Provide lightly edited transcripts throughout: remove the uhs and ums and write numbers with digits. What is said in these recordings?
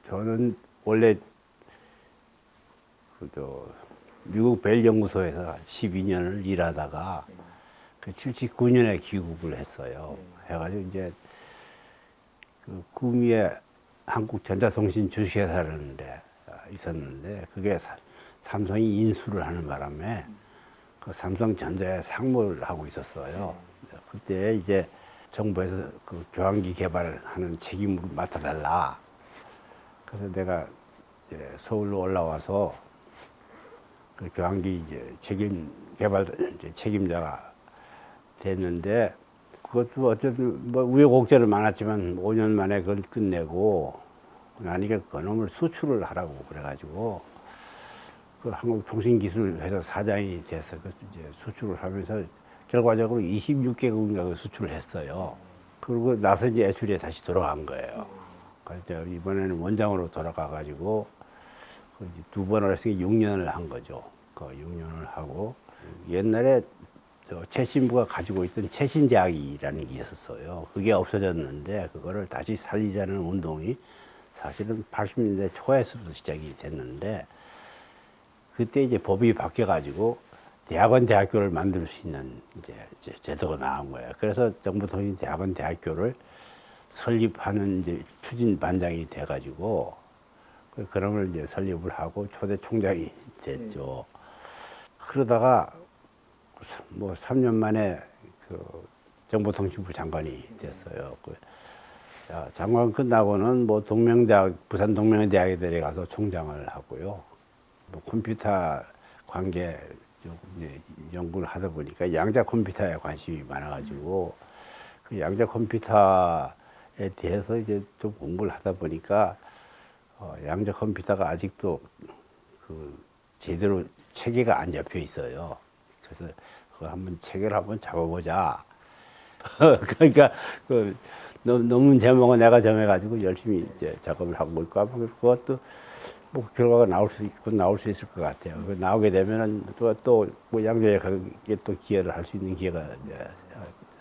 저는 원래 미국 벨 연구소에서 12년을 일하다가 79년에 귀국을 했어요. 해가지고 이제 구미에 한국전자통신 주식회사라는 데 있었는데 그게 삼성이 인수를 하는 바람에 그 삼성전자에 상무를 하고 있었어요. 그때 이제 정부에서 그 교환기 개발하는 책임을 맡아달라. 그래서 내가 이제 서울로 올라와서 그 교환기 이제 개발 책임자가 됐는데 그것도 어쨌든 뭐 우여곡절은 많았지만 5년 만에 그걸 끝내고 나니까 그놈을 수출을 하라고 그래가지고 그 한국통신기술회사 사장이 돼서 그 이제 수출을 하면서 결과적으로 26개국인가 수출을 했어요. 그리고 나서 이제 애출에 다시 돌아간 거예요. 그래서 이번에는 원장으로 돌아가가지고 두 번을 해서 6년을 한 거죠. 그 6년을 하고 옛날에 최신부가 가지고 있던 최신대학이라는 게 있었어요. 그게 없어졌는데 그거를 다시 살리자는 운동이 사실은 80년대 초에서부터 시작이 됐는데 그때 이제 법이 바뀌어가지고 대학원 대학교를 만들 수 있는 이제 제도가 나온 거예요. 그래서 정보통신 대학원 대학교를 설립하는 이제 추진 반장이 돼가지고 그런 걸 이제 설립을 하고 초대 총장이 됐죠. 그러다가 뭐 3년 만에 그 정보통신부 장관이 됐어요. 자, 장관 끝나고는 뭐 부산 동명대학에 데려가서 총장을 하고요. 뭐 컴퓨터 관계 좀 이제 연구를 하다 보니까 양자 컴퓨터에 관심이 많아가지고 그 양자 컴퓨터에 대해서 이제 좀 공부를 하다 보니까 양자 컴퓨터가 아직도 그 제대로 체계가 안 잡혀 있어요. 그래서 그거 한번 체계를 한번 잡아보자. 그러니까 그 논문 제목은 내가 정해가지고 열심히 이제 작업을 하고 있고 그것도 뭐 결과가 나올 수 있을 것 같아요. 나오게 되면은 또 뭐 양자에 또 기여를 할 수 있는 기회가 이제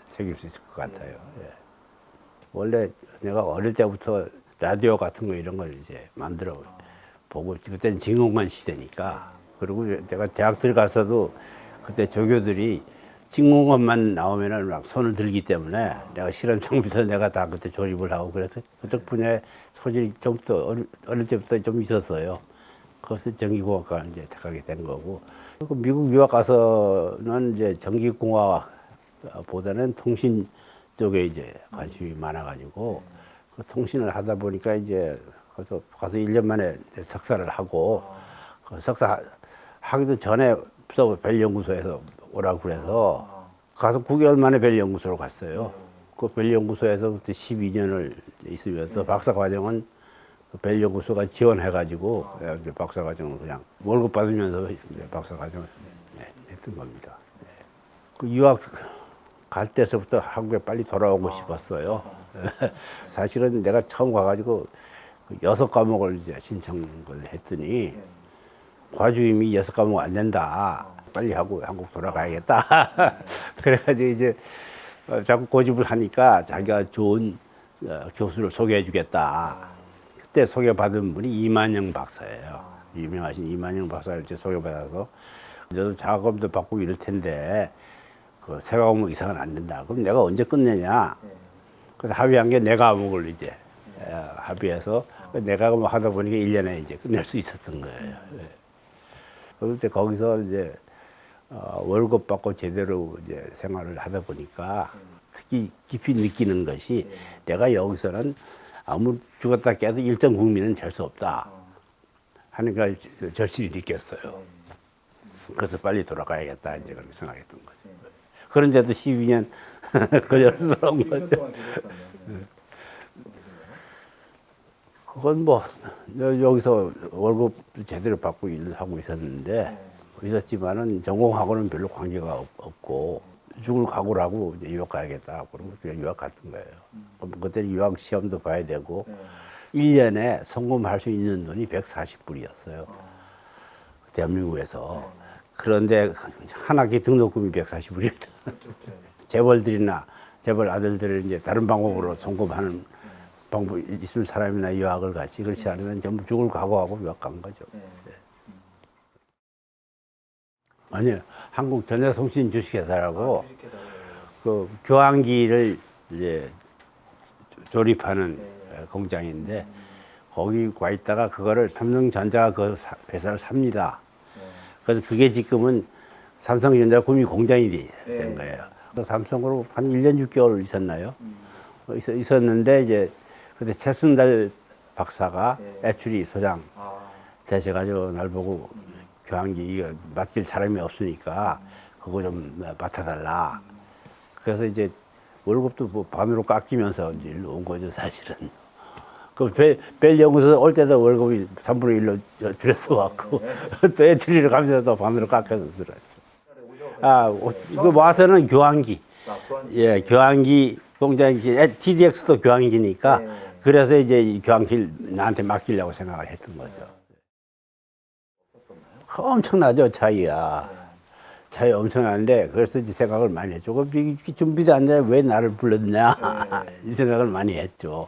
생길 수 있을 것 같아요. 예. 원래 내가 어릴 때부터 라디오 같은 거 이런 걸 이제 만들어 보고 그때는 진공관 시대니까 그리고 내가 대학 들어가서도 그때 조교들이 진공관만 나오면은 막 손을 들기 때문에 내가 실험장부터 내가 다 그때 조립을 하고 그래서 그쪽 분야에 소질이 좀부터 어릴 때부터 좀 있었어요. 그래서 전기공학과 이제 택하게 된 거고. 그리고 미국 유학 가서는 이제 전기공학보다는 통신 쪽에 이제 관심이 많아가지고 그 통신을 하다 보니까 이제 가서 1년 만에 이제 석사를 하고 그 석사 하기도 전에 벨 연구소에서 오라고 그래서 가서 9개월 만에 벨 연구소로 갔어요. 그 벨 연구소에서 그때 12년을 있으면서 박사 과정은 벨 연구소가 지원해가지고 박사 과정은 그냥 월급 받으면서 박사 과정을 했던 겁니다. 그 유학 갈 때서부터 한국에 빨리 돌아오고 싶었어요. 사실은 내가 처음 가가지고 6과목을 이제 신청을 했더니 과주임이 6과목 안 된다. 빨리 하고 한국 돌아가야겠다. 그래가지고 이제 자꾸 고집을 하니까 자기가 좋은 교수를 소개해 주겠다. 그때 소개받은 분이 이만영 박사예요. 유명하신 이만영 박사를 이제 소개받아서 저도 작업도 받고 이럴 텐데 그 세 과목 이상은 안 된다. 그럼 내가 언제 끝내냐? 그래서 합의한 게 네 과목을 이제 합의해서 네 과목 하다 보니까 1년에 이제 끝낼 수 있었던 거예요. 그럴 때 거기서 이제 월급 받고 제대로 이제 생활을 하다 보니까 특히 깊이 느끼는 것이 내가 여기서는 아무 죽었다 깨도 일정 국민은 될 수 없다 하니까 절실히 느꼈어요. 그래서 빨리 돌아가야겠다 이제 그렇게 생각했던 거죠. 그런데도 12년 걸려서 그런 거죠. 그건 뭐 여기서 월급 제대로 받고 일을 하고 있었지만은 전공하고는 별로 관계가 없고 죽을 각오를 하고 이제 유학 가야겠다 그러고 그냥 유학 갔던 거예요. 그때 유학 시험도 봐야 되고 1년에 송금할 수 있는 돈이 140불이었어요. 대한민국에서. 그런데 한 학기 등록금이 140불이었다. 재벌들이나 재벌 아들들을 이제 다른 방법으로 송금하는 방법이 있을 사람이나 유학을 갔지. 그렇지 않으면 전부 죽을 각오하고 유학 간 거죠. 네. 아니요. 한국전자통신 주식회사라고 그 교환기를 이제 조립하는 공장인데 거기 가 있다가 그거를 삼성전자가 그 회사를 삽니다. 그래서 그게 지금은 삼성전자 구미 공장이 된 거예요. 또 삼성으로 한 1년 6개월 있었나요? 있었는데 이제 그때 최순달 박사가 애출이 소장 되셔가지고 날 보고 교환기 이거 맡길 사람이 없으니까 그거 좀 맡아달라. 그래서 이제 월급도 뭐 반으로 깎이면서 이제 일로 온 거죠 사실은. 그 벨 연구소 올 때도 월급이 3분의 1로 줄여서 왔고 또 애출이를 가면서 또 반으로 깎여서 들어왔죠. 그 와서는 교환기. 예, 교환기 공장이 TDX도 교환기니까 그래서 이제 이 교환기를 나한테 맡기려고 생각을 했던 거죠. 엄청나죠 차이가. 차이 엄청난데 그래서 이제 생각을 많이 했죠. 이게 준비도 안 돼 왜 나를 불렀냐 이 생각을 많이 했죠.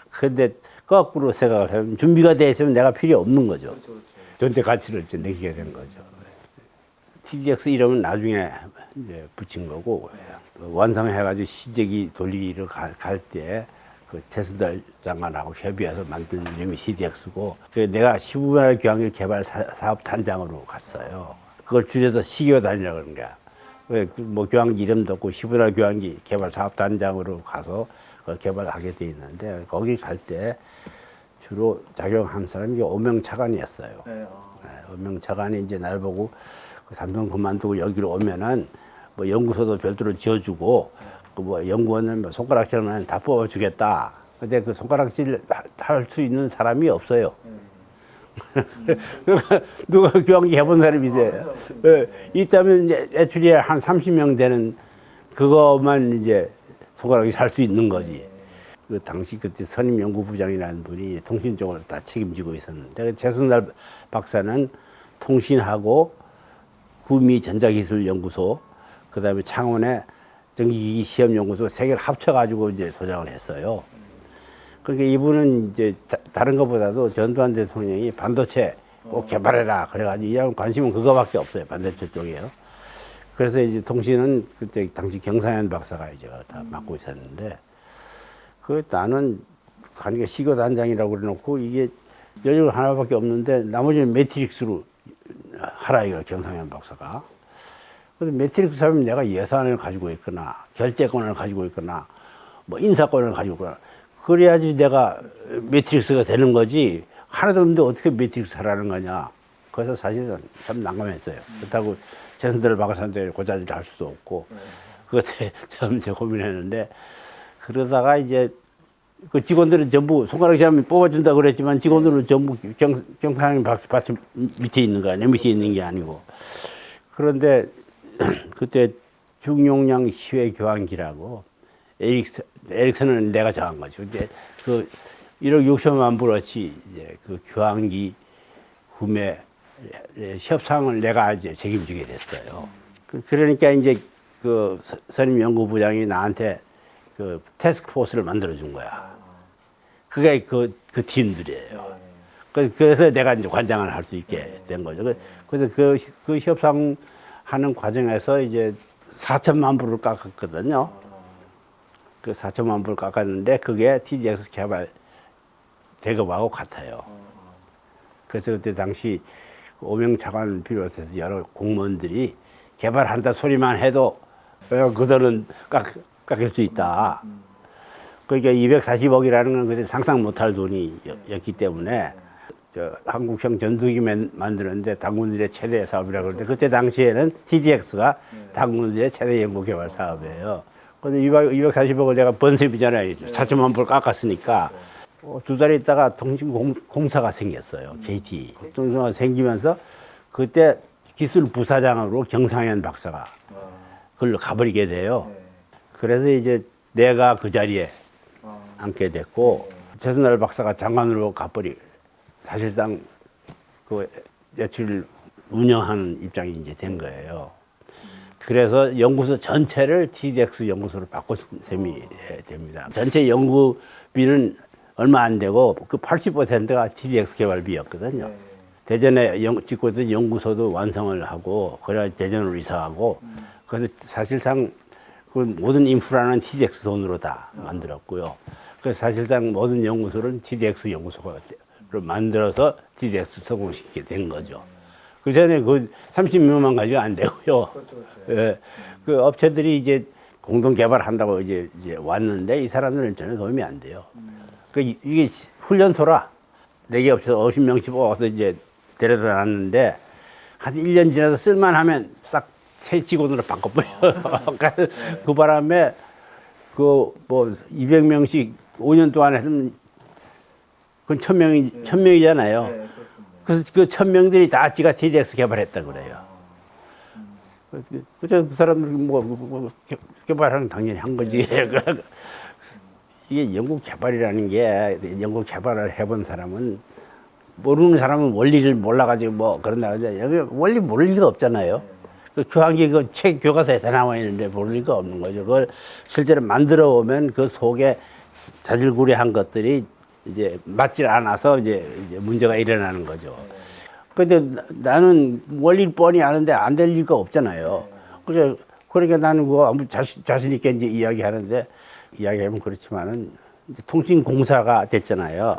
근데 거꾸로 생각을 하면 준비가 돼 있으면 내가 필요 없는 거죠. 존재 가치를 이제 느끼게 된 거죠. TDX 이름은 나중에 이제 붙인 거고 완성해가지고 시제기 돌리러 갈 때 그 최순달 장관하고 협의해서 만든 이름이 TDX고 내가 15분할 교환기 개발 사업 단장으로 갔어요. 그걸 줄여서 시교단이라고 그러는 거야. 뭐 교환기 이름도 없고 15분할 교환기 개발 사업 단장으로 가서 그걸 개발하게 돼 있는데 거기 갈 때 주로 작용한 사람이 오명차관이었어요. 오명차관이 이제 날 보고 삼성 그만두고 여기로 오면은 뭐 연구소도 별도로 지어주고 그 뭐 연구원은 뭐 손가락질만 다 뽑아주겠다. 근데 그 손가락질 할 수 있는 사람이 없어요. 누가 교환기 해본 사람이 있어요. 있다면 이제 애출이 한 30명 되는 그것만 이제 손가락질 할 수 있는 거지. 그 당시 그때 선임 연구부장이라는 분이 통신 쪽을 다 책임지고 있었는데 최순달 박사는 통신하고 구미 전자기술연구소 그다음에 창원의 전기기기 시험연구소 세 개를 합쳐가지고 이제 소장을 했어요. 그러니까 이분은 이제 다른 것보다도 전두환 대통령이 반도체 꼭 개발해라 그래가지고 이 관심은 그거밖에 없어요. 반도체 쪽이에요. 그래서 이제 통신은 그때 당시 경상현 박사가 이제 다 맡고 있었는데 그 나는 가니까 시교단장이라고 그래놓고 이게 연료가 하나밖에 없는데 나머지는 매트릭스로 하라 이거 경상현 박사가. 근데 매트릭스 하면 내가 예산을 가지고 있거나 결재권을 가지고 있거나 뭐 인사권을 가지고 있거나 그래야지 내가 매트릭스가 되는 거지 하나도 없는데 어떻게 매트릭스 하라는 거냐. 그래서 사실은 참 난감했어요. 그렇다고 최순달 박사한테 고자질을 할 수도 없고 그것에 참 고민했는데 그러다가 이제 그 직원들은 전부 손가락질 하면 뽑아준다 그랬지만 직원들은 전부 경상현 박사 밑에 있는 거야. 내 밑에 있는 게 아니고. 그런데 그때 중용량 시외 교환기라고 에릭슨은 내가 정한 거죠. 근데 그 1억 6천만 불어치 이제 그 교환기 구매 협상을 내가 이제 책임지게 됐어요. 그러니까 이제 그 선임 연구부장이 나한테 그 태스크포스를 만들어준 거야. 그게 그 팀들이에요. 그래서 내가 이제 관장을 할 수 있게 된 거죠. 그래서 그 협상하는 과정에서 이제 4천만 불을 깎았거든요. 그 4천만 불을 깎았는데 그게 TDX 개발 대급하고 같아요. 그래서 그때 당시 오명차관 비롯해서 여러 공무원들이 개발한다 소리만 해도 그 돈은 깎일 수 있다. 그러니까 240억이라는 건 그때 상상 못할 돈이었기 때문에 한국형 전투기 만드는데 당군들의 최대 사업이라고 그러는데 그때 당시에는 TDX가 당군들의 최대 연구 개발 사업이에요. 근데 240억을 내가 번세비잖아요. 4천만 불 깎았으니까. 두 달 있다가 통신공사가 생겼어요. KT. 통신공사가 생기면서 그때 기술 부사장으로 경상현 박사가 그걸로 가버리게 돼요. 그래서 이제 내가 그 자리에 앉게 됐고 최순날 박사가 장관으로 가버리 사실상 그 예출 운영하는 입장이 이제 된 거예요. 그래서 연구소 전체를 TDX 연구소로 바꾼 셈이 됩니다. 전체 연구비는 얼마 안 되고 그 80%가 TDX 개발비였거든요. 대전에 짓고 있던 연구소도 완성을 하고 그래야 대전으로 이사하고 그래서 사실상 그 모든 인프라는 TDX 돈으로 다 만들었고요. 그래서 사실상 모든 연구소는 TDX 연구소로 만들어서 TDX 성공시키게 된 거죠. 그 전에 그 30명만 가지고 안 되고요. 예, 그 업체들이 이제 공동 개발한다고 이제 왔는데 이 사람들은 전혀 도움이 안 돼요. 그 이게 훈련소라 4개 업체에서 50명씩 뽑아서 이제 데려다 놨는데 한 1년 지나서 쓸만하면 싹 새 직원으로 바꿔버려요. 그 바람에 그 뭐 200명씩 5년 동안 했으면 그건 1000명이잖아요. 그래서 그 1000명들이 다 지가 TDX 개발했다 그래요. 그 사람들 뭐 개발하는 당연히 한 거지. 이게 연구 개발이라는 게 연구 개발을 해본 사람은 모르는 사람은 원리를 몰라가지고 뭐 그런다 하는데 여기 원리 모를 리가 없잖아요. 그 교환기 그 책 교과서에 다 나와 있는데 모를 리가 없는 거죠. 그걸 실제로 만들어 보면 그 속에 자질구레한 것들이 이제 맞질 않아서 이제 문제가 일어나는 거죠. 근데 나는 원리를 뻔히 아는데 안 될 리가 없잖아요. 그러니까 나는 그거 아무 자신 있게 이제 이야기하는데 이야기하면 그렇지만은 이제 통신공사가 됐잖아요.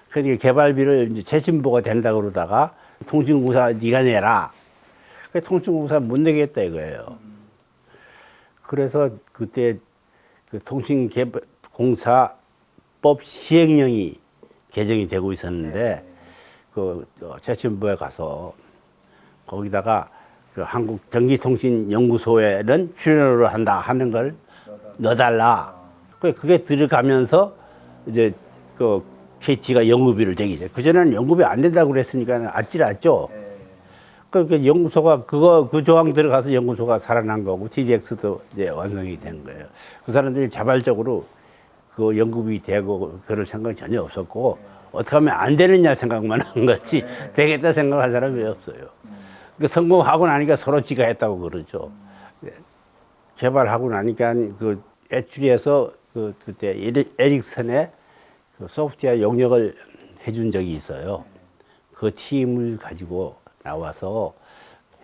그러니까 개발비를 이제 재심보가 된다 그러다가 통신공사 네가 내라. 그 통신공사 못 내겠다 이거예요. 그래서 그때 그 통신공사법 시행령이 개정이 되고 있었는데 그 재심부에 가서 거기다가 그 한국전기통신연구소에는 출연으로 한다 하는 걸 넣어달라. 그게 들어가면서 이제 그 KT가 연구비를 대기 시작. 그전에는 연구비 안 된다고 그랬으니까 아찔했죠. 그러니까 연구소가 그 조항 들어가서 연구소가 살아난 거고 TDX도 이제 완성이 된 거예요. 그 사람들이 자발적으로 그 연구비 대고 그럴 생각이 전혀 없었고 어떻게 하면 안 되느냐 생각만 한 거지 되겠다 생각할 사람이 없어요. 그 성공하고 나니까 서로 지가 했다고 그러죠. 개발하고 나니까 그 애추리에서 그때 에릭슨의 그 소프트웨어 용역을 해준 적이 있어요. 그 팀을 가지고 나와서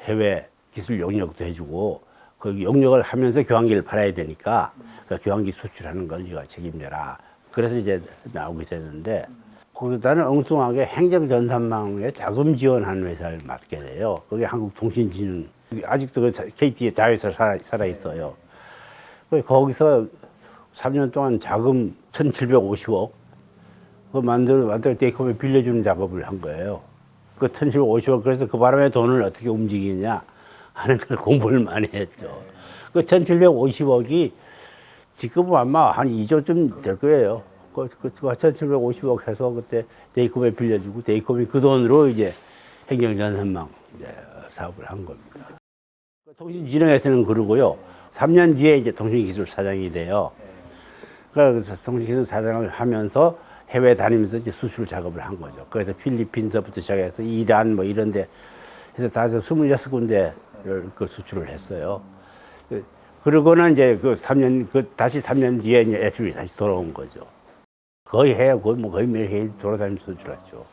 해외 기술 용역도 해주고 그 용역을 하면서 교환기를 팔아야 되니까 그 교환기 수출하는 걸 네가 책임져라. 그래서 이제 나오게 됐는데 거기다는 엉뚱하게 행정전산망에 자금 지원하는 회사를 맡게 돼요. 그게 한국통신진흥. 아직도 그 KT의 자회사 살아 있어요. 거기서 3년 동안 자금 1,750억 그 만들어 데이컴에 빌려주는 작업을 한 거예요. 그 1,750억 그래서 그 바람에 돈을 어떻게 움직이냐 하는 걸 공부를 많이 했죠. 그 1,750억이 지금은 아마 한 2조쯤 될 거예요. 그 1,750억 해서 그때 데이컴에 빌려주고 데이컴이 그 돈으로 이제 행정전산망 사업을 한 겁니다. 통신진흥에서는 그러고요. 3년 뒤에 이제 통신기술사장이 돼요. 그래서 통신기술사장을 하면서 해외 다니면서 이제 수출 작업을 한 거죠. 그래서 필리핀서부터 시작해서 이란 뭐 이런 데 해서 다 26군데를 그 수출을 했어요. 그러고는 이제 그 3년, 다시 3년 뒤에 이제 애출이 다시 돌아온 거죠. 거의 매일 돌아다니면서 수출했죠.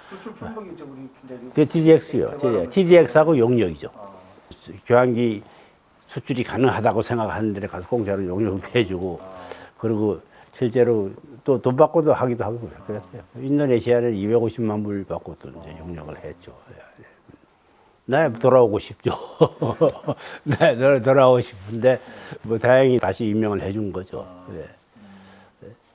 수출 품목이 이제 우리 TDX요. TDX하고 용역이죠. 교환기 수출이 가능하다고 생각하는 데 가서 공짜로 용역도 해주고, 그리고 실제로 또 돈 받고도 하기도 하고 그랬어요. 인도네시아는 250만 불 받고 또 이제 용역을 했죠. 네, 돌아오고 싶죠. 네, 돌아오고 싶은데 뭐 다행히 다시 임명을 해준 거죠. 네.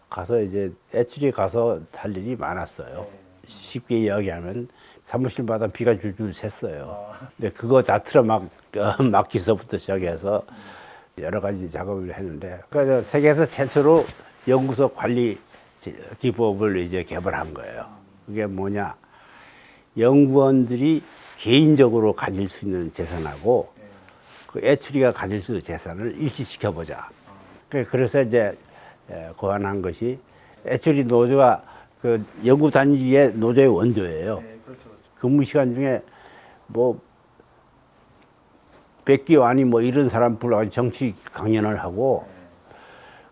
가서 이제 애출이 가서 할 일이 많았어요. 쉽게 이야기하면 사무실마다 비가 줄줄 샜어요. 근데 그거 다 막기서부터 시작해서 여러 가지 작업을 했는데, 그래서 세계에서 최초로 연구소 관리 기법을 이제 개발한 거예요. 그게 뭐냐? 연구원들이 개인적으로 가질 수 있는 재산하고 그 애출이가 가질 수 있는 재산을 일치시켜 보자. 그래서 이제 고안한 것이 애출이 노조가 그 연구 단위의 노조의 원조예요. 네, 그렇죠, 그렇죠. 근무 시간 중에 뭐 백기환이 뭐 이런 사람 불러가지고 정치 강연을 하고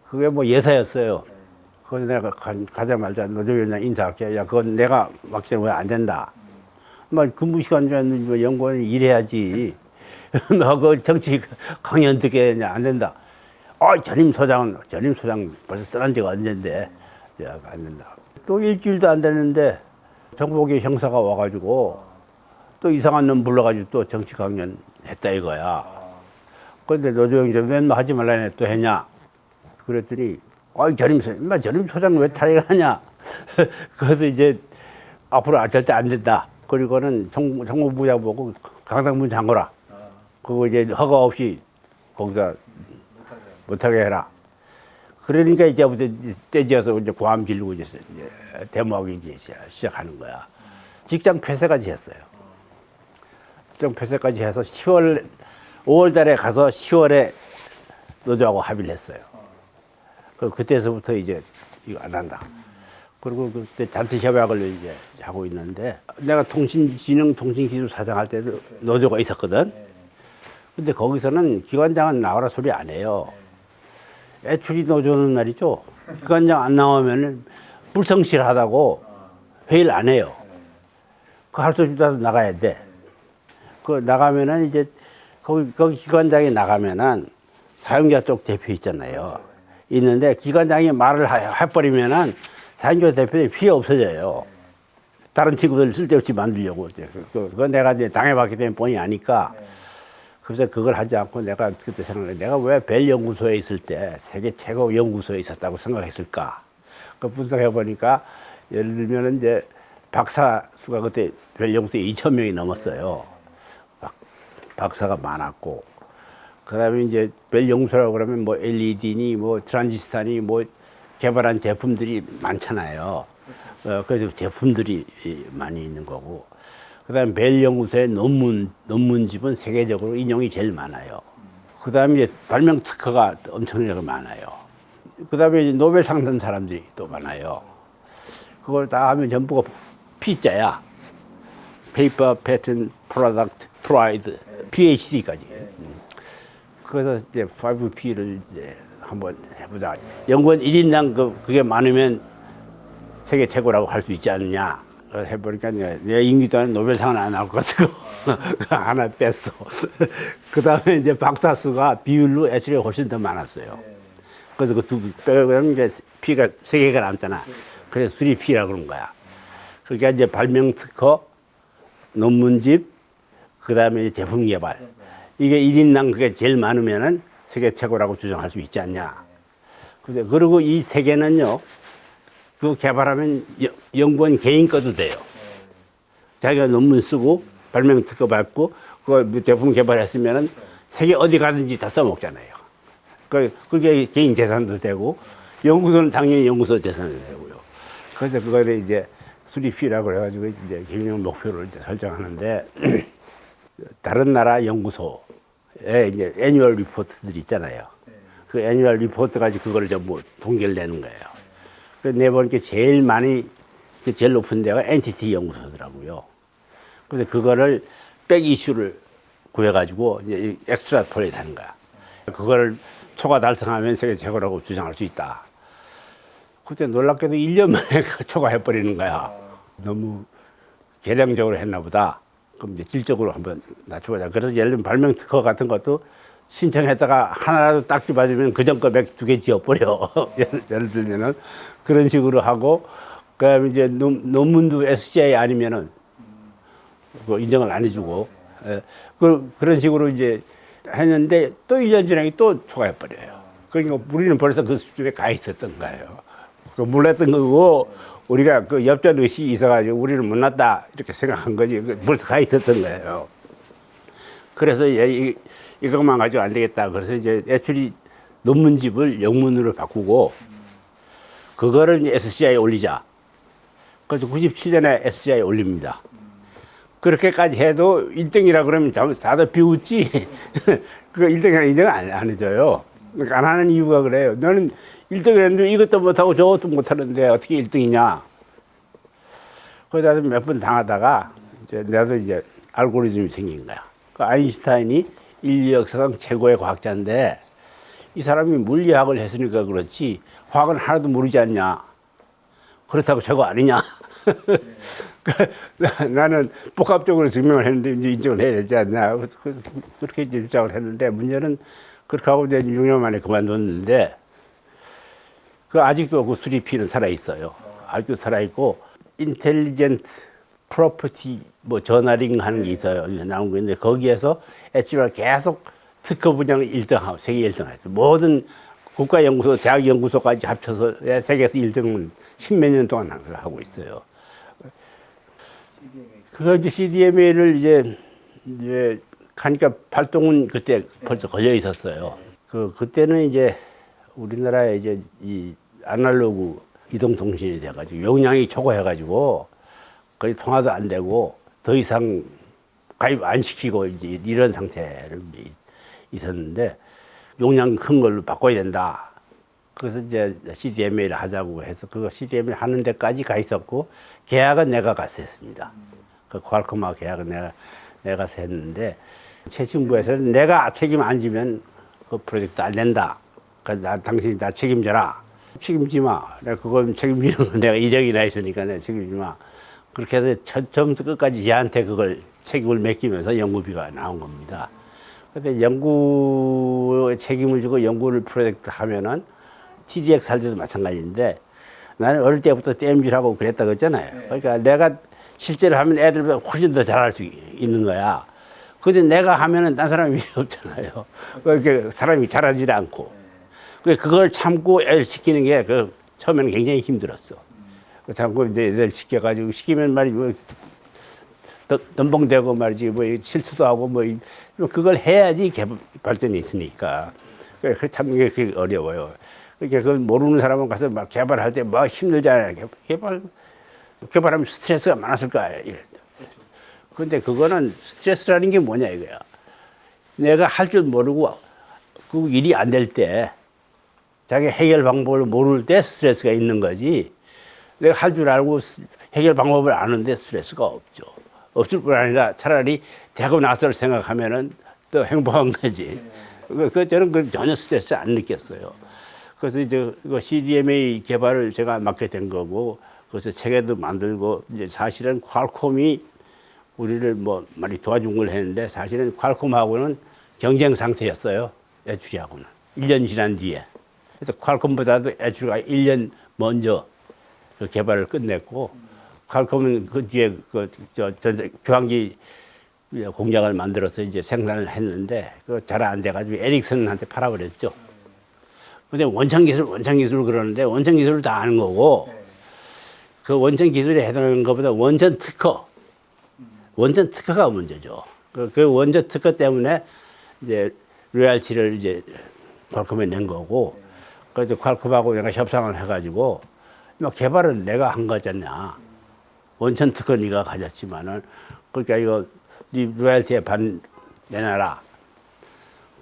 그게 뭐 예사였어요. 그래서 내가 가자마자 노조위원장 인사할게. 야, 그건 내가 막상 왜 안 된다. 뭐 근무 시간 중에 뭐 연구원이 일해야지. 그 정치 강연 듣게 안 된다. 전임 소장 벌써 떠난 지가 언젠데 안 된다. 또 일주일도 안 됐는데 정복의 형사가 와가지고 또 이상한 놈 불러가지고 또 정치 강연 했다 이거야. 그런데 노조형이 맨날 하지 말라네 또 했냐. 그랬더니 전임 소장 왜 탈의하냐. 그래서 이제 앞으로 절대 안 된다. 그리고는 정무부장 보고 강당문 잠궈라. 그거 이제 허가 없이 거기다 못하게 해라. 그러니까 이제부터 떼지어서 이제 고함 지르고 이제 데모하기 이제 시작하는 거야. 직장 폐쇄까지 했어요. 직장 폐쇄까지 해서 5월 달에 가서 10월에 노조하고 합의를 했어요. 그때서부터 이제 이거 안 한다. 그리고 그때 단체 협약을 이제 하고 있는데 내가 통신기술 사장 할 때도 노조가 있었거든. 근데 거기서는 기관장은 나와라 소리 안 해요. 애출이 노조는 말이죠. 기관장 안 나오면 불성실하다고 회의를 안 해요. 그 할 수 없다도 나가야 돼. 그 나가면은 이제 거기 기관장이 나가면은 사용자 쪽 대표 있잖아요. 있는데 기관장이 말을 해버리면은 사용자 대표의 피해 없어져요. 다른 친구들 쓸데없이 만들려고. 그건 내가 이제 당해봤기 때문에 뻔히 아니까. 그래서 그걸 하지 않고 내가 그때 생각해. 내가 왜 벨 연구소에 있을 때 세계 최고 연구소에 있었다고 생각했을까? 그 분석해 보니까 예를 들면 이제 박사 수가 그때 벨 연구소에 2,000명이 넘었어요. 박사가 많았고. 그 다음에 이제 벨 연구소라고 그러면 뭐 LED니 뭐 트란지스타니 뭐 개발한 제품들이 많잖아요. 그래서 제품들이 많이 있는 거고. 그다음에 벨 연구소의 논문집은 세계적으로 인용이 제일 많아요. 그다음에 이제 발명 특허가 엄청나게 많아요. 그다음에 이제 노벨상 탄 사람들이 또 많아요. 그걸 다 하면 전부가 P자야. Paper, Patent, Product, Pride, PhD까지. 그래서 이제 5P를 이제 한번 해보자. 연구원 1인당 그게 많으면 세계 최고라고 할 수 있지 않느냐. 해보니까 내 임기 동안 노벨상은 안 나올 것 같고 하나 뺐어. 그 다음에 이제 박사 수가 비율로 애출이 훨씬 더 많았어요. 그래서 그 두 빼고 이제 P가 3개가 남잖아. 그래서 3P라고 그런 거야. 그러니까 이제 발명 특허, 논문집, 그 다음에 제품 개발. 이게 1인당 그게 제일 많으면은 세계 최고라고 주장할 수 있지 않냐. 그리고 이 3개는요, 그거 개발하면 연구원 개인 거도 돼요. 자기가 논문 쓰고 발명 특허 받고 그거 제품 개발했으면은 세계 어디 가든지 다 써먹잖아요. 그게 개인 재산도 되고 연구소는 당연히 연구소 재산도 되고요. 그래서 그거를 이제 3P라고 그래가지고 이제 경영 목표를 이제 설정하는데 다른 나라 연구소에 이제 애뉴얼 리포트들이 있잖아요. 그 애뉴얼 리포트까지 그거를 전부 통계를 내는 거예요. 내보니까 제일 많이, 제일 높은 데가 NTT 연구소더라고요. 그래서 그거를 백 이슈를 구해가지고 이제 엑스트라폴레이트 하는 거야. 그거를 초과 달성하면 세계 최고라고 주장할 수 있다. 그때 놀랍게도 1년 만에 초과해버리는 거야. 너무 계량적으로 했나 보다. 그럼 이제 질적으로 한번 낮춰보자. 그래서 예를 들면 발명 특허 같은 것도 신청했다가 하나라도 딱 집어주면 그전 거 2개 지어버려. 예를 들면은 그런 식으로 하고, 그 다음에 이제 논문도 SCI 아니면은 그 인정을 안 해주고, 예. 그런 식으로 이제 했는데 또 1년 지나니 또 초과해버려요. 그러니까 우리는 벌써 그 수준에 가 있었던 거예요. 그 몰랐던 거고 우리가 그 엽전 의식이 있어가지고 우리는 못났다 이렇게 생각한 거지. 벌써 가 있었던 거예요. 그래서 이것만 가지고 안 되겠다. 그래서 이제 애출이 논문집을 영문으로 바꾸고 그거를 이제 SCI에 올리자. 그래서 97년에 SCI에 올립니다. 그렇게까지 해도 1등이라 그러면 다들 비웃지. 그거 1등이라 인정 안 해줘요. 그러니까 안 하는 이유가 그래요. 너는 1등을 했는데 이것도 못하고 저것도 못하는데 어떻게 1등이냐. 그러다 몇 번 당하다가 이제 나도 이제 알고리즘이 생긴 거야. 그 아인슈타인이 인류 역사상 최고의 과학자인데 이 사람이 물리학을 했으니까 그렇지 화학은 하나도 모르지 않냐. 그렇다고 최고 아니냐. 나는 복합적으로 증명을 했는데 이제 인정을 해야 되지 않냐. 그렇게 이제 주장을 했는데 문제는 그렇게 하고 이제 6년 만에 그만뒀는데 그 아직도 그 수리피는 살아 있어요. 아직도 살아 있고 인텔리전트 프로퍼티 뭐 저널링 하는 게 있어요. 나온 거 있는데 거기에서 애초에 계속 특허 분야 1등하고 세계 1등 했어요. 모든 국가연구소, 대학연구소까지 합쳐서 세계에서 1등은 10몇 년 동안 하고 있어요. 그거 이제 CDMA를 이제 가니까 발동은 그때 벌써 걸려 있었어요. 그때는 이제 우리나라에 이제 이 아날로그 이동통신이 돼가지고 용량이 초과해가지고 거의 통화도 안 되고 더 이상 가입 안 시키고 이제 이런 상태를 있었는데 용량 큰 걸로 바꿔야 된다. 그래서 이제 CDMA를 하자고 해서 그거 CDMA 하는 데까지 가 있었고 계약은 내가 가서 했습니다. 그 퀄컴하고 계약은 내가 가서 했는데 최신부에서는 내가 책임 안 지면 그 프로젝트 안 된다. 그래서 당신이 다 책임져라. 책임지 마. 내가 그건 책임지는 건 내가 이력이나 있으니까 내가 책임지 마. 그렇게 해서 처음부터 끝까지 얘한테 그걸 책임을 맡기면서 연구비가 나온 겁니다. 근데 연구에 책임을 지고 연구를 프로젝트 하면은 TDX 할 때도 마찬가지인데 나는 어릴 때부터 땜질하고 그랬다고 했잖아요. 그러니까 내가 실제로 하면 애들보다 훨씬 더 잘할 수 있는 거야. 근데 내가 하면은 딴 사람이 없잖아요. 그러니까 사람이 잘하지 않고. 그걸 참고 애를 시키는 게 처음에는 굉장히 힘들었어. 참고 이제 애들 시켜가지고 시키면 말이지 뭐 덤벙대고 말이지 뭐 실수도 하고 뭐 그걸 해야지 발전이 있으니까. 그게 참 그게 어려워요. 그러니까 그걸 모르는 사람은 가서 막 개발할 때 뭐 힘들잖아요. 개발하면 스트레스가 많았을 거야. 근데 그거는 스트레스라는 게 뭐냐 이거야. 내가 할 줄 모르고 그 일이 안 될 때 자기 해결 방법을 모를 때 스트레스가 있는 거지. 내가 할 줄 알고 해결 방법을 아는데 스트레스가 없죠. 없을 뿐 아니라 차라리 되고 나서를 생각하면은 더 행복한 거지. 저는 전혀 스트레스 안 느꼈어요. 그래서 이제 그 CDMA 개발을 제가 맡게 된 거고, 그래서 체계도 만들고, 이제 사실은 퀄콤이 우리를 뭐 많이 도와준 걸 했는데, 사실은 퀄콤하고는 경쟁 상태였어요. 애출이하고는. 1년 지난 뒤에. 그래서 퀄콤보다도 애출이가 1년 먼저 그 개발을 끝냈고, 퀄콤은 그 뒤에 교환기 공장을 만들어서 이제 생산을 했는데, 그거 잘 안 돼가지고 에릭슨한테 팔아버렸죠. 근데 원천 기술 그러는데 원천 기술을 다 아는 거고, 그 원천 기술에 해당하는 것보다 원천 특허가 문제죠. 그 원천 특허 때문에 이제 로얄티를 이제 퀄컴에 낸 거고, 그래서 퀄컴하고 내가 협상을 해가지고, 막 개발은 내가 한 거잖냐. 원천 특허 네가 가졌지만은, 그러니까 이거 네 로얄티에 반 내놔라.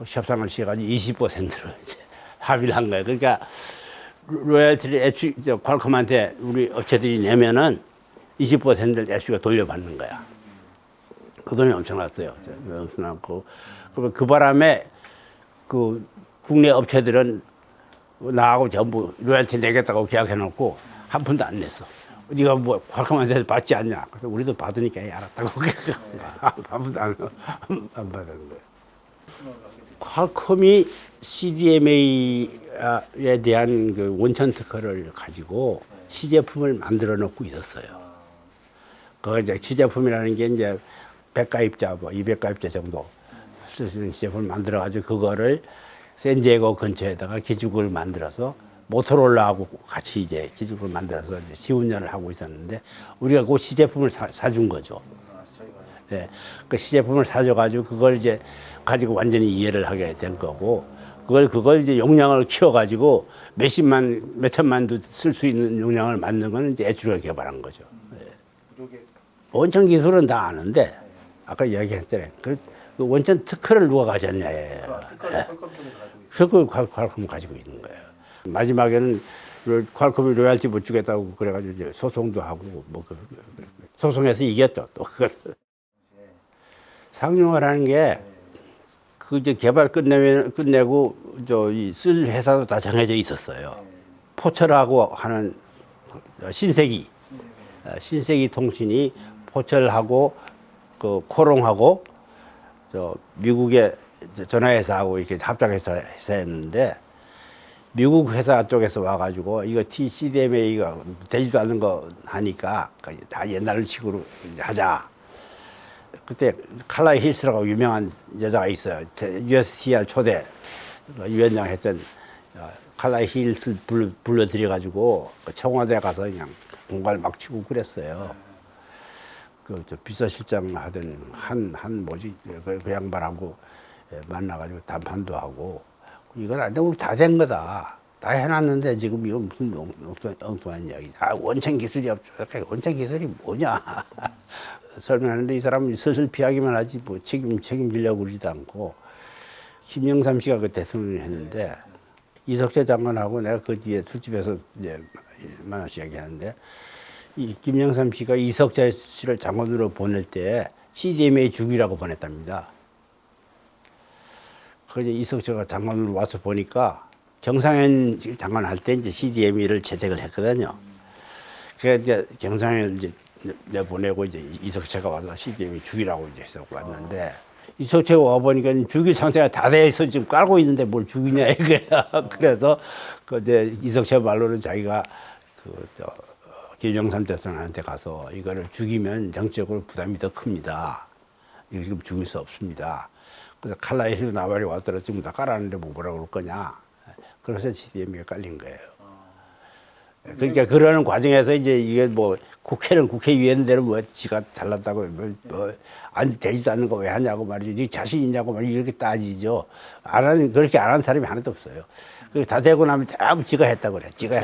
협상을 시켜가지고 20%로 이제 합의를 한 거예요. 그러니까 로얄티를 퀄컴한테 우리 업체들이 내면은 20%를 애쉬가 돌려받는 거야. 그 돈이 엄청났어요. 엄청났고. 그 바람에 그 국내 업체들은 나하고 전부 로얄티 내겠다고 계약해놓고 한 푼도 안 냈어. 네가 뭐 퀄컴한테 받지 않냐? 그래서 우리도 받으니까 알았다고 한 푼도 안 받은 거예요. 퀄컴이 CDMA에 대한 그 원천 특허를 가지고 시제품을 만들어 놓고 있었어요. 그 이제 시제품이라는 게 이제 100가입자, 뭐 200가입자 정도 쓸 수 있는 시제품을 만들어가지고 그거를 샌디에고 근처에다가 기축을 만들어서 모토로라하고 같이 이제 기축을 만들어서 이제 시운전을 하고 있었는데 우리가 그 시제품을 사준 거죠. 네, 그 시제품을 사줘가지고 그걸 이제 가지고 완전히 이해를 하게 된 거고 그걸 이제 용량을 키워가지고 몇천만도 쓸 수 있는 용량을 만든 거는 이제 애초에 개발한 거죠. 네. 원천 기술은 다 아는데 아까 이야기했잖아요. 그 원천 특허를 누가 가졌냐예요. 그걸 퀄컴이 가지고 있는 거예요. 마지막에는 퀄컴이 로얄티 못 주겠다고 그래가지고 이제 소송도 하고 뭐 소송해서 이겼죠. 또 그걸 상용화라는 게 그 이제 개발 끝내고 쓸 회사도 다 정해져 있었어요. 포철하고 하는 신세기 통신이 포철하고 그 코롱하고 미국의 전화회사하고 이렇게 합작해서 했는데 미국 회사 쪽에서 와가지고 이거 CDMA가 되지도 않는 거 하니까 다 옛날 식으로 하자. 그때 칼라 힐스라고 유명한 여자가 있어요. USTR 초대 위원장 했던 칼라 힐스 불러들여가지고 청와대 가서 그냥 공갈 막 치고 그랬어요. 그 비서실장 하던 한 뭐지 그 양반하고 만나가지고 담판도 하고 이건 안 되고 다 된 거다. 다 해놨는데 지금 이거 무슨 엉뚱한 이야기냐. 원천 기술이 없죠. 원천 기술이 뭐냐. 설명하는데 이 사람은 슬슬 피하기만 하지 뭐 책임지려고 그러지도 않고 김영삼 씨가 그 대통령을 했는데 이석재 장관하고 내가 그 뒤에 술집에서 이제 만나서 이야기하는데 이 김영삼 씨가 이석재 씨를 장관으로 보낼 때 CDMA 주기라고 보냈답니다. 그래서 이석재가 장관으로 와서 보니까 경상현 장관 할 때 이제 CDMA를 채택을 했거든요. 그래서 이제 경상현을 이제 내보내고 이제 이석재가 와서 CDMA 주기라고 이제 해서 왔는데 이석재가 와 보니까 주기 상태가 다 돼서 지금 깔고 있는데 뭘 주기냐 이거야. 그래서 그 이제 이석재 말로는 자기가 김영삼 대통령한테 가서 이거를 죽이면 정치적으로 부담이 더 큽니다. 이거 지금 죽일 수 없습니다. 그래서 칼라에서 나발이 왔더라 지금 다 깔았는데 뭐라 그럴 거냐. 그래서 CDMA가 깔린 거예요. 그러니까 그러는 과정에서 이제 이게 뭐 국회는 국회의원대로 뭐 지가 잘났다고 안 되지도 않는 거 왜 하냐고 말이죠. 네 자신 있냐고 말이죠. 이렇게 따지죠. 그렇게 안 한 사람이 하나도 없어요. 그 다 되고 나면 전부 지가 했다고 그래. 지가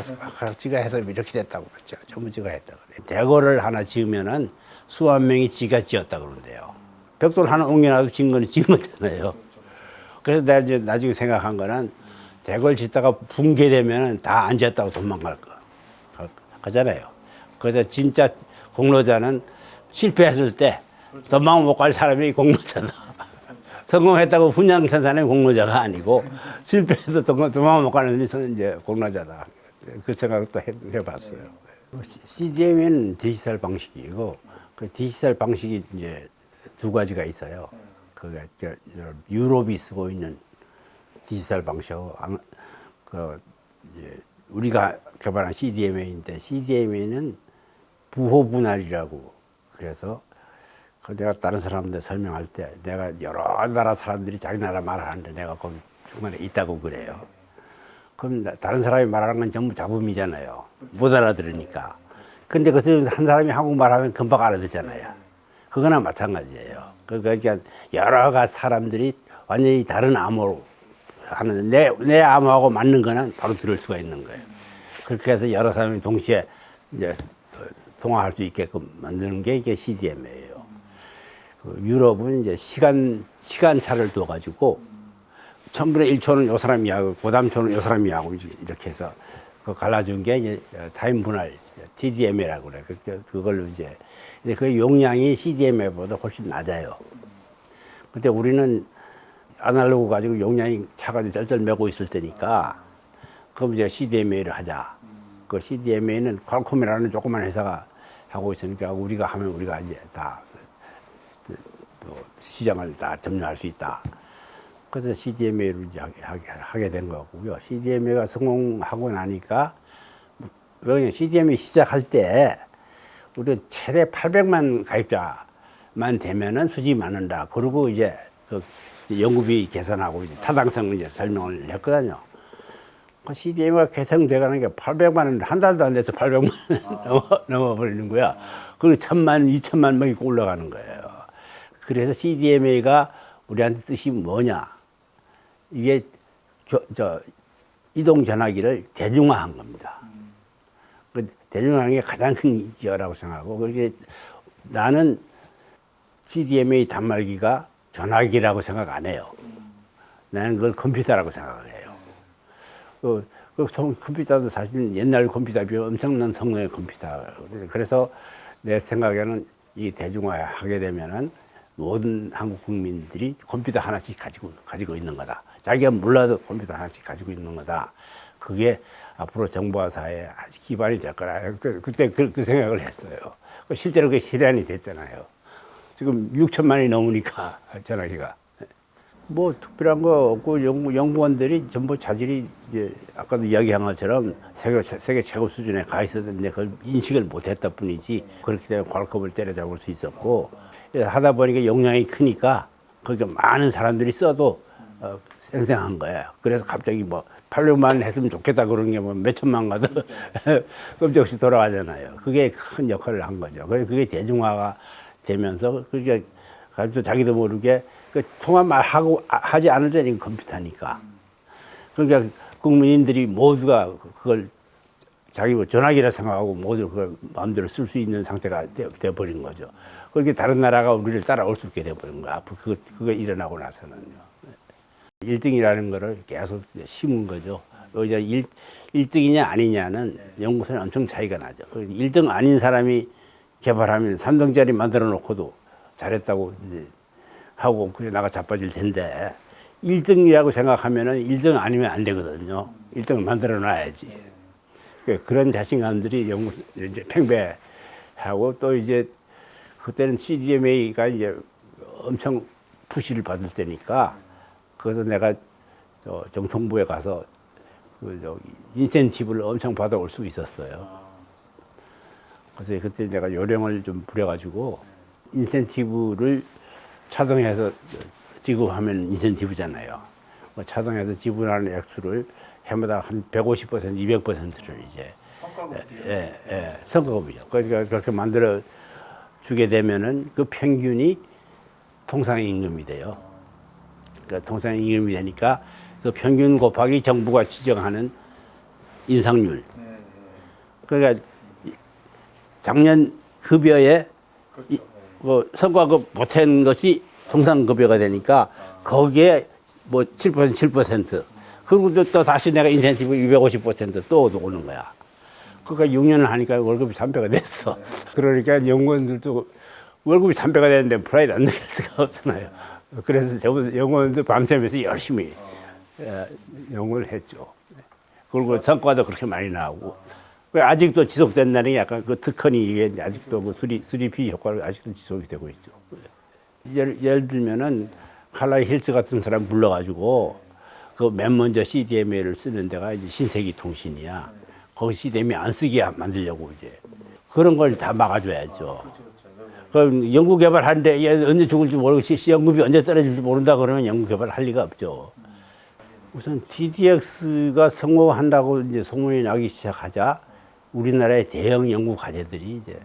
해서 이렇게 됐다고 그랬죠. 전부 지가 했다고 그래. 대궐을 하나 지으면은 수만 명이 지가 지었다 그러는데요. 벽돌 하나 옮겨놔도 지은 거는 지은 거잖아요. 그래서 내가 이제 나중에 생각한 거는 대궐 짓다가 붕괴되면은 다 안 지었다고 도망갈 거. 하잖아요. 그래서 진짜 공로자는 실패했을 때 도망 못 갈 사람이 공로자다. 성공했다고 훈장한 사람이 공로자가 아니고 실패해서 도망 못 가는 사람이 이제 공로자다. 그 생각도 해봤어요. CDMA는 디지털 방식이고 그 디지털 방식이 이제 두 가지가 있어요. 그게 유럽이 쓰고 있는 디지털 방식하고 이제 우리가 개발한 CDMA인데 CDMA는 부호 분할이라고 그래서 내가 다른 사람들 설명할 때 내가 여러 나라 사람들이 자기 나라 말하는데 내가 거기 중간에 있다고 그래요. 그럼 다른 사람이 말하는 건 전부 잡음이잖아요. 못 알아들으니까. 근데 그것을 한 사람이 한국말 하면 금방 알아듣잖아요. 그거나 마찬가지예요. 그러니까 여러 가지 사람들이 완전히 다른 암호로 하는 내 암호하고 맞는 거는 바로 들을 수가 있는 거예요. 그렇게 해서 여러 사람이 동시에 이제 통화할 수 있게끔 만드는 게 이게 CDMA예요. 유럽은 이제 시간차를 둬가지고 1000분의 1초는 요 사람이 하고 그3초는 요 사람이 하고 이렇게 해서 그 갈라준 게 이제 타임 분할 TDMA라고 그래. 그걸로 이제 근데 그 용량이 CDMA보다 훨씬 낮아요. 근데 우리는 아날로그 가지고 용량이 차가 쩔쩔 매고 있을 때니까 그럼 이제 CDMA를 하자. 그 CDMA는 퀄컴이라는 조그만 회사가 하고 있으니까 우리가 하면 우리가 이제 다 시장을 다 점유할 수 있다. 그래서 CDMA를 이제 하게 된 거고요. CDMA가 성공하고 나니까 왜냐면 CDMA 시작할 때 우리 최대 800만 가입자 CDMA만 되면은 수지 맞는다. 그리고 이제 그 연구비 계산하고 이제 타당성 이제 설명을 했거든요. 그 CDMA가 개통돼가는 게 800만 원, 한 달도 안 돼서 800만 원 넘어버리는 거야. 그리고 1000만, 2000만 명이 올라가는 거예요. 그래서 CDMA가 우리한테 뜻이 뭐냐? 이게 이동 전화기를 대중화한 겁니다. 그 대중화한 게 가장 큰 기여라고 생각하고, 그렇게 나는 CDMA 단말기가 전화기라고 생각 안 해요. 나는 그걸 컴퓨터라고 생각을 해요. 컴퓨터도 사실 옛날 컴퓨터에 비해 엄청난 성능의 컴퓨터. 그래서 내 생각에는 이 대중화하게 되면은 모든 한국 국민들이 컴퓨터 하나씩 가지고 있는 거다. 자기가 몰라도 컴퓨터 하나씩 가지고 있는 거다. 그게 앞으로 정보화 사회의 기반이 될 거라. 그때 그 생각을 했어요. 실제로 그게 실현이 됐잖아요. 지금 6천만이 넘으니까 전화기가. 뭐 특별한 거 없고 연구원들이 전부 자질이 이제 아까도 이야기한 것처럼 세계 최고 수준에 가 있었는데 그걸 인식을 못했다 뿐이지, 그렇기 때문에 괄컵을 때려잡을 수 있었고, 하다 보니까 용량이 크니까 그렇게 많은 사람들이 써도 생생한 거예요. 그래서 갑자기 뭐 800만 했으면 좋겠다 그런 게 뭐 몇천만 가도 끔찍없이 돌아가잖아요. 그게 큰 역할을 한 거죠. 그게 대중화가 되면서 그게 가지고 자기도 모르게 그 통화만 하지 않을 때는 컴퓨터니까. 그러니까 국민들이 모두가 그걸 자기 뭐 전화기라 생각하고 모두 그걸 마음대로 쓸 수 있는 상태가 되어버린 거죠. 그렇게 다른 나라가 우리를 따라올 수 있게 되어버린 거야. 앞으로 그거 일어나고 나서는요. 1등이라는 거를 계속 심은 거죠. 이제 1등이냐 아니냐는 연구소는 엄청 차이가 나죠. 1등 아닌 사람이 개발하면 3등짜리 만들어 놓고도 잘했다고 이제 하고 그래 나가 자빠질 텐데, 1등이라고 생각하면은 1등 아니면 안 되거든요. 1등을 만들어 놔야지. 그런 자신감들이 이제 팽배하고, 또 이제 그때는 CDMA가 이제 엄청 푸시를 받을 때니까, 그래서 내가 정통부에 가서 인센티브를 엄청 받아올 수 있었어요. 그래서 그때 내가 요령을 좀 부려가지고 인센티브를 차등해서 지급하면 인센티브잖아요. 차등해서 지불하는 액수를 해마다 한 150%, 200%를 이제 성과급이죠. 그러니까 그렇게 만들어 주게 되면은 그 평균이 통상임금이 돼요. 그러니까 통상임금이 되니까 그 평균 곱하기 정부가 지정하는 인상률. 그러니까 작년 급여에 성과급 못한 것이 통상급여가 되니까 거기에 뭐 7%, 7%. 그리고 또 다시 내가 인센티브 250%또 오는 거야. 그러니까 6년을 하니까 월급이 3배가 됐어. 그러니까 연구원들도 월급이 3배가 되는데 프라이드 안 느낄 수가 없잖아요. 그래서 연구원들 밤새면서 열심히 연구를 했죠. 그리고 성과도 그렇게 많이 나오고. 아직도 지속된다는 게 약간 그 특허니 이게 아직도 그 수리피 효과를 아직도 지속이 되고 있죠. 예를 들면은 칼라이 힐스 같은 사람 불러가지고 그 맨 먼저 CDMA를 쓰는 데가 이제 신세기 통신이야. 거기 CDMA 안 쓰게 만들려고 이제 그런 걸 다 막아줘야죠. 그럼 연구 개발하는데 얘 언제 죽을지 모르고 연구비 언제 떨어질지 모른다 그러면 연구 개발 할 리가 없죠. 우선 TDX가 성공한다고 이제 소문이 나기 시작하자 우리나라의 대형 연구 과제들이 이제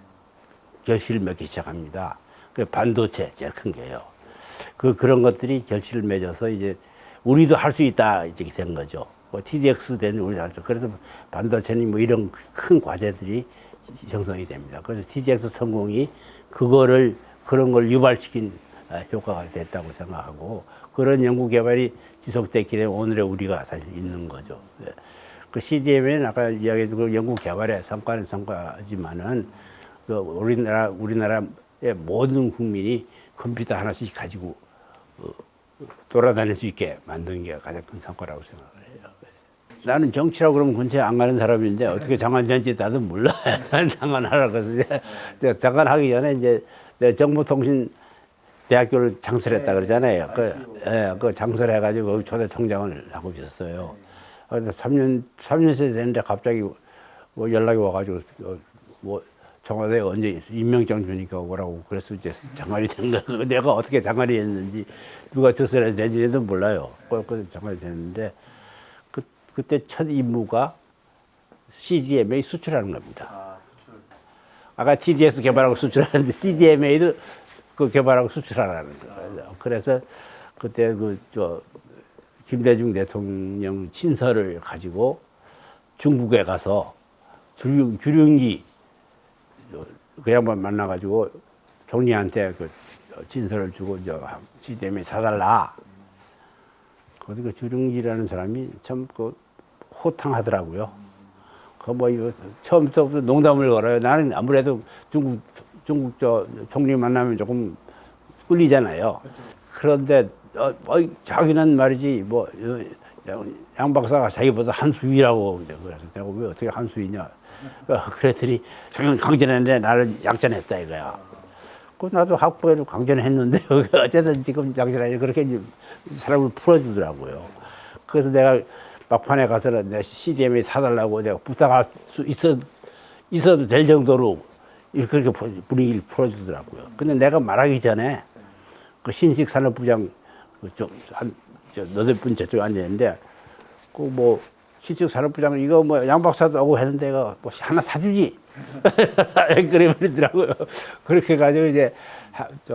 결실을 맺기 시작합니다. 그 반도체 제일 큰 게요. 그런 것들이 결실을 맺어서 이제 우리도 할 수 있다 이렇게 된 거죠. TDX 되는 우리도 할 수. 그래서 반도체니 뭐 이런 큰 과제들이 형성이 됩니다. 그래서 TDX 성공이 그런 걸 유발시킨 효과가 됐다고 생각하고, 그런 연구 개발이 지속됐기 때문에 오늘의 우리가 사실 있는 거죠. 그 CDMA는 아까 이야기했던 그 연구 개발의 성과는 성과지만은 그 우리나라의 모든 국민이 컴퓨터 하나씩 가지고 돌아다닐 수 있게 만든 게 가장 큰 성과라고 생각을 해요. 나는 정치라고 그러면 근처에 안 가는 사람인데 어떻게 장관 된지 나도 몰라. 나는 장관하라 그래서 이제 장관하기 전에 이제 내가 정보통신대학교를 창설했다 그러잖아요. 그 창설해가지고 거기 초대 총장을 하고 있었어요. 그래서 3년째 됐는데 갑자기 뭐 연락이 와가지고 뭐 청와대에 언제 임명장 주니까 오라고 그래서 이제 장관이 된 거야. 내가 어떻게 장관이 됐는지 누가 조사를 된지도 몰라요. 그 장관이 됐는데 그때 첫 임무가 CDMA 수출하는 겁니다. 아, 수출. 아까 TDS 개발하고 수출하는데 CDMA도 그 개발하고 수출하라는 거예요. 그래서 그때 김대중 대통령 친서를 가지고 중국에 가서 주륜기 그 양반 만나가지고 총리한테 그 친서를 주고 CDMA 사달라. 그 주륜기라는 사람이 참 호탕하더라고요. 이거 처음부터 농담을 걸어요. 나는 아무래도 중국 총리 만나면 조금 끌리잖아요. 그런데 자기는 말이지 양 박사가 자기보다 한 수위라고 그래서 내가 왜 어떻게 한 수위냐 그랬더니 자기는 강전했는데 나는 약전했다 이거야. 나도 학부에도 강전했는데 어쨌든 지금 약전하니 그렇게 이제 사람을 풀어주더라고요. 그래서 내가 막판에 가서는 내 CDMA 사달라고 내가 부탁할 수 있어도 될 정도로 그렇게 분위기를 풀어주더라고요. 근데 내가 말하기 전에 그 신식산업부장 너댓 분 저쪽에 앉아있는데 신식산업부장 이거 양 박사도 오고 했는데 이거 하나 사주지. 그래 버리더라고요. 그렇게 가지고 이제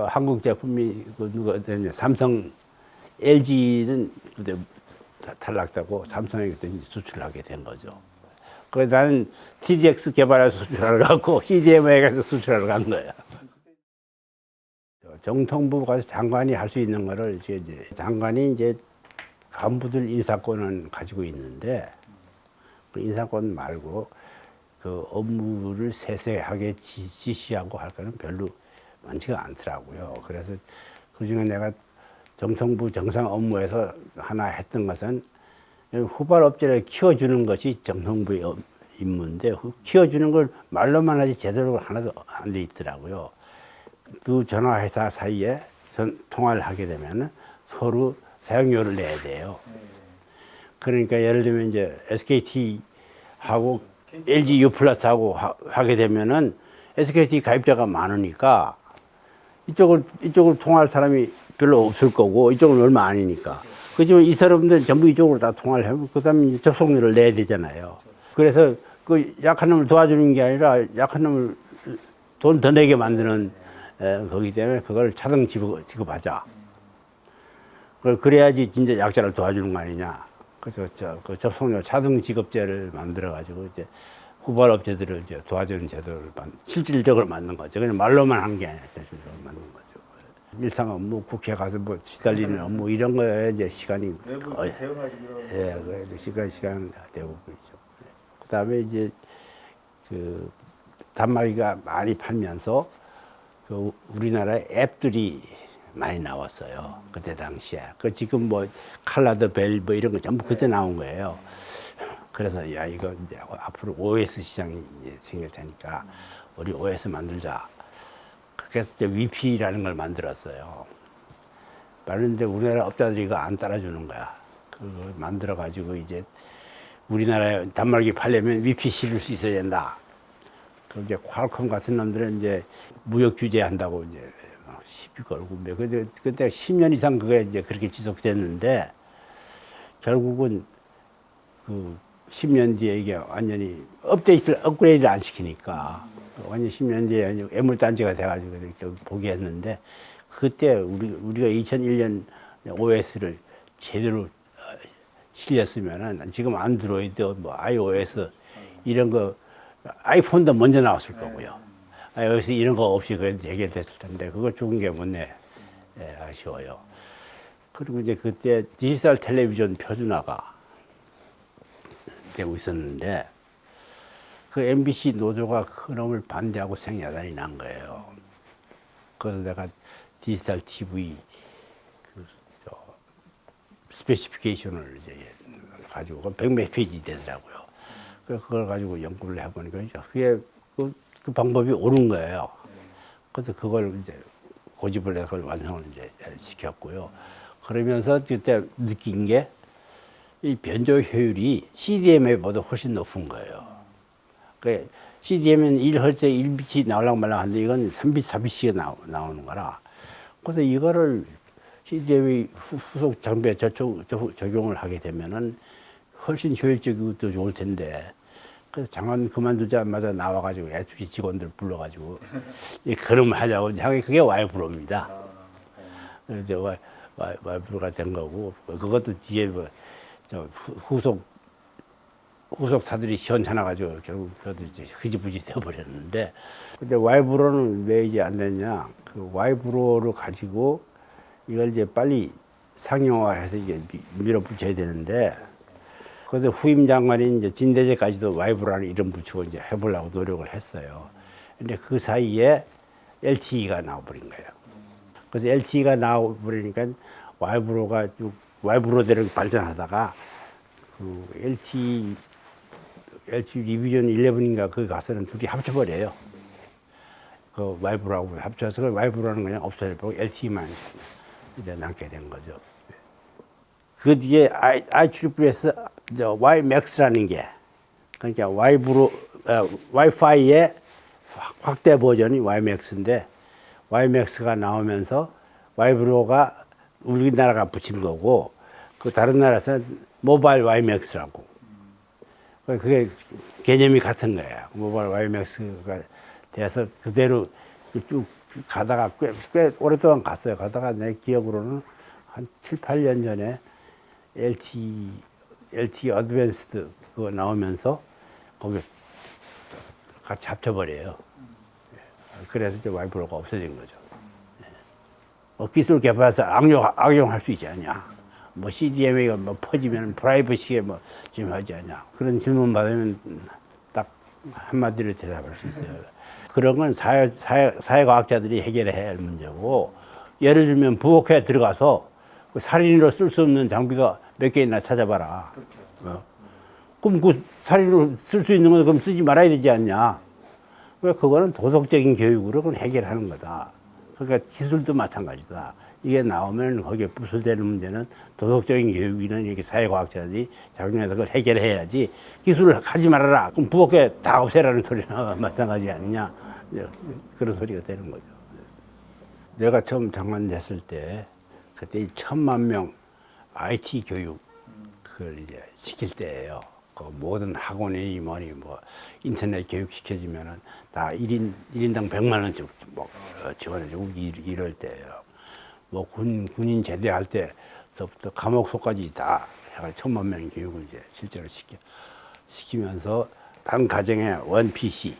한국 제품이 삼성, LG는 그때 탈락되고 삼성에 그때 수출을 하게 된 거죠. 그래서 나는 TDX 개발해서 수출하러 갔고 CDMA에 가서 수출하러 간 거야. 정통부 가서 장관이 할 수 있는 거를 이제 장관이 이제 간부들 인사권은 가지고 있는데 그 인사권 말고 그 업무를 세세하게 지시하고 할 거는 별로 많지가 않더라고요. 그래서 그중에 내가 정통부 정상 업무에서 하나 했던 것은 후발 업체를 키워주는 것이 정통부의 임무인데 키워주는 걸 말로만 하지 제대로 하나도 안 돼 있더라고요. 두 전화회사 사이에 통화를 하게 되면 서로 사용료를 내야 돼요. 그러니까 예를 들면 이제 SKT하고 LG U+하고 하게 되면은 SKT 가입자가 많으니까 이쪽을 통화할 사람이 별로 없을 거고 이쪽은 얼마 아니니까. 그렇지만 이 사람들 전부 이쪽으로 다 통화를 하고 그다음에 접속료를 내야 되잖아요. 그래서 그 약한 놈을 도와주는 게 아니라 약한 놈을 돈 더 내게 만드는 거기 때문에 그걸 차등 지급하자. 그래야지 진짜 약자를 도와주는 거 아니냐. 그래서 그 접속료 차등 지급제를 만들어 가지고 이제 후발 업체들을 이제 도와주는 제도를 실질적으로 만든 거죠. 그냥 말로만 하는 게 아니라 실질적으로 만든 거죠. 일상 업무, 국회 가서 시달리는 업무 이런 거에 이제 시간이 거의 그래서 시간 대부분이죠. 그다음에 이제 그 단말기가 많이 팔면서 그 우리나라에 앱들이 많이 나왔어요. 그때 당시에. 지금 칼라드 벨 이런 거 전부 그때 나온 거예요. 그래서 이거 이제 앞으로 OS 시장이 이제 생길 테니까 우리 OS 만들자. 그래서 이제 VP라는 걸 만들었어요. 그런데 우리나라 업자들이 이거 안 따라주는 거야. 그걸 만들어 가지고 이제 우리나라에 단말기 팔려면 VP 실을 수 있어야 된다. 그 이제 퀄컴 같은 놈들은 이제 무역 규제한다고 이제 시비 걸고 그때 10년 이상 그게 이제 그렇게 지속됐는데 결국은 그 10년 뒤에 이게 완전히 업그레이드를 안 시키니까 완전 10년 뒤에 애물단지가 돼가지고 이렇게 포기했는데 그때 우리가 2001년 OS를 제대로 실렸으면은 지금 안드로이드, iOS 이런 거 아이폰도 먼저 나왔을 거고요. iOS 이런 거 없이 그래도 해결됐을 텐데 그거 죽은 게 뭐네 아쉬워요. 그리고 이제 그때 디지털 텔레비전 표준화가 되고 있었는데 그 MBC 노조가 그놈을 반대하고 생야단이 난 거예요. 그래서 내가 디지털 TV 스페시피케이션을 이제 가지고 100몇 페이지 되더라고요. 그래서 그걸 가지고 연구를 해보니까 그게 그 방법이 옳은 거예요. 그래서 그걸 이제 고집을 해서 그걸 완성을 이제 시켰고요. 그러면서 그때 느낀 게 이 변조 효율이 CDMA보다 훨씬 높은 거예요. 그 CDM은 1Hz 1빛이 나오려고 말랑 하는데 이건 3빛, 4빛이 나오는 거라. 그래서 이거를 CDM이 후속 장비에 적용을 하게 되면은 훨씬 효율적이고 더 좋을 텐데. 그래서 장관 그만두자마자 나와가지고 애투지 직원들 불러가지고 그럼 하자고 하게 그게 와이프로입니다. 그래서 와이프로가 된 거고 그것도 뒤에 저 후속사들이 시원찮아가지고 결국 그것도 이제 흐지부지 되어버렸는데 근데 와이브로는 왜 이제 안 됐냐? 그 와이브로를 가지고 이걸 이제 빨리 상용화해서 이게 밀어붙여야 되는데 그래서 후임 장관인 이제 진대재까지도 와이브로라는 이름 붙이고 이제 해보려고 노력을 했어요. 근데 그 사이에 LTE가 나와버린 거예요. 그래서 LTE가 나와버리니까 와이브로가 쭉 와이브로대로 발전하다가 그 LTE 디비전 11인가 거기 가서는 둘이 합쳐버려요. 그 와이브로하고 합쳐서 그 와이브로는 그냥 없어져버리고 LTE만 이제 남게 된 거죠. 그 뒤에 IEEE에서 WiMAX라는 게 그러니까 와이파이의 확대 버전이 WiMAX인데 WiMAX가 나오면서 와이브로가 우리나라가 붙인 거고 그 다른 나라에서는 모바일 WiMAX라고 그게 개념이 같은 거예요. 모바일 WiMAX가 돼서 그대로 쭉 가다가 꽤 오랫동안 갔어요. 가다가 내 기억으로는 한 7, 8년 전에 LTE 어드밴스드 그거 나오면서 거기 같이 합쳐버려요. 그래서 이제 와이브로가 없어진 거죠. 기술 개발해서 악용할 수 있지 않냐. 뭐 CDMA가 뭐 퍼지면 프라이버시에 뭐 지금 하지 않냐. 그런 질문 받으면 딱 한마디로 대답할 수 있어요. 그런 건 사회과학자들이 해결해야 할 문제고 예를 들면 부엌에 들어가서 살인으로 쓸 수 없는 장비가 몇 개 있나 찾아봐라. 그럼 그 살인으로 쓸 수 있는 건 그럼 쓰지 말아야 되지 않냐. 왜 그거는 도덕적인 교육으로 그건 해결하는 거다. 그러니까 기술도 마찬가지다. 이게 나오면 거기에 부수되는 문제는 도덕적인 교육이나 이렇게 사회과학자들이 작용해서 그걸 해결해야지 기술을 하지 말아라. 그럼 부엌에 다 없애라는 소리나 마찬가지 아니냐. 그런 소리가 되는 거죠. 내가 처음 장관 됐을 때 그때 1,000만 명 IT 교육 그걸 이제 시킬 때예요. 그 모든 학원이니 뭐니 뭐 인터넷 교육 시켜주면은 다 1인당 100만 원씩 뭐 지원해주고 이럴 때예요. 뭐 군인 제대할 때서부터 감옥소까지 다 해가 1,000만 명 교육을 이제 실제로 시키면서 반 가정에 원 PC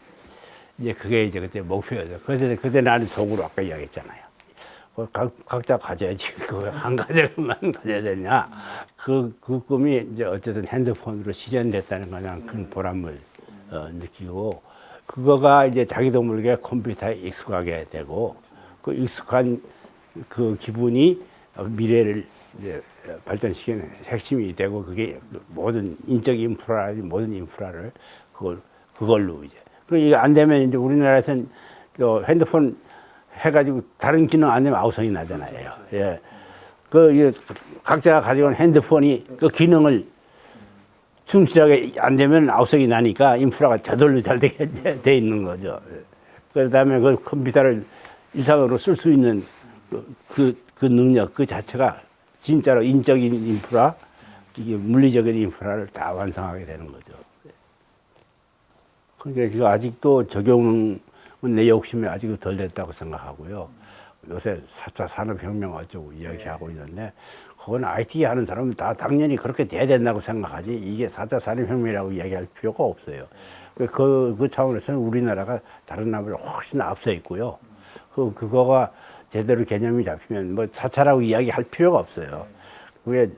이제 그게 이제 그때 목표였죠. 그래서 그때 나는 속으로 아까 이야기했잖아요. 각자 가져야지. 그 한 가정만 가져야 되냐. 그 꿈이 이제 어쨌든 핸드폰으로 실현됐다는 가장 큰 보람을 느끼고, 그거가 이제 자기도 모르게 컴퓨터에 익숙하게 되고, 그 익숙한 그 기분이 미래를 이제 발전시키는 핵심이 되고, 그게 모든 인적 인프라라든지 모든 인프라를 그걸로 이제. 이게 안 되면 이제 우리나라에서는 또 핸드폰 해가지고 다른 기능 안 되면 아우성이 나잖아요. 예. 이게 각자가 가지고 있는 핸드폰이 그 기능을 충실하게 안 되면 아우성이 나니까 인프라가 저절로 잘 되게 돼 있는 거죠. 그 다음에 그 컴퓨터를 일상으로 쓸 수 있는 그 능력 그 자체가 진짜로 인적인 인프라, 이게 물리적인 인프라를 다 완성하게 되는 거죠. 그러니까 지금 아직도 적용은 내 욕심이 아직도 덜 됐다고 생각하고요. 요새 4차 산업혁명 어쩌고 이야기하고 있는데, 그건 IT 하는 사람은 다 당연히 그렇게 돼야 된다고 생각하지, 이게 4차 산업혁명이라고 이야기할 필요가 없어요. 그 차원에서는 우리나라가 다른 나라보다 훨씬 앞서 있고요. 그거가 제대로 개념이 잡히면 뭐 4차라고 이야기할 필요가 없어요. 그게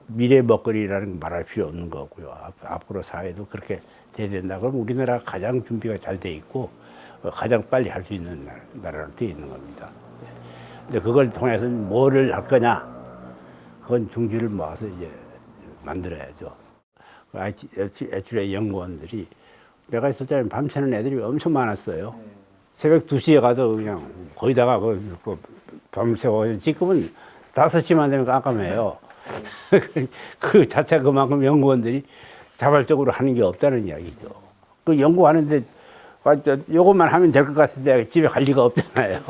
미래 먹거리라는 거 말할 필요 없는 거고요. 앞으로 사회도 그렇게 돼야 된다. 그럼 우리나라가 가장 준비가 잘 돼 있고 가장 빨리 할 수 있는 나라로 되어 있는 겁니다. 근데 그걸 통해서 뭐를 할 거냐? 그건 중지를 모아서 이제 만들어야죠. 애초에 연구원들이, 내가 있을 때는 밤새는 애들이 엄청 많았어요. 새벽 2시에 가도 그냥 거기다가 밤새워. 지금은 5시만 되면 깜깜해요. 그 자체가 그만큼 연구원들이 자발적으로 하는 게 없다는 이야기죠. 그 연구하는데 요것만 하면 될 것 같은데 집에 갈 리가 없잖아요.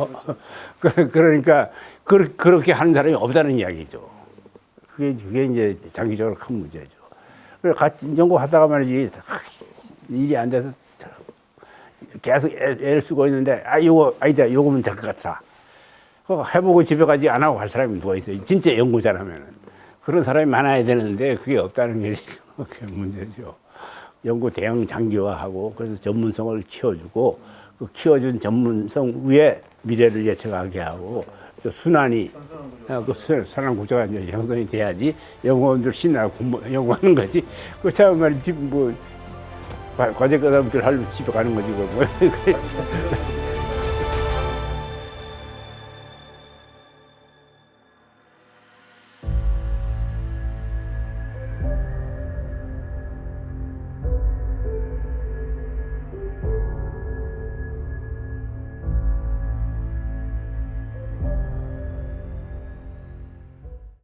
그러니까 그렇게 하는 사람이 없다는 이야기죠. 그게 이제 장기적으로 큰 문제죠. 그래서 같이 연구하다가 말이지 일이 안 돼서 계속 애를 쓰고 있는데 요거 아니다 요거면 될 것 같아. 그거 해보고 집에 가지 안 하고 갈 사람이 누가 있어요? 진짜 연구자라면은 그런 사람이 많아야 되는데 그게 없다는 게 지금 그게 문제죠. 연구 대형 장기화하고 그래서 전문성을 키워주고 그 키워준 전문성 위에 미래를 예측하게 하고 또 순환이 그 순환 구조가 이제 형성이 돼야지 연구원들 신나고 연구하는 거지. 그 참 말이지 뭐 과제 끝나면 하루 집에 가는 거지 뭐.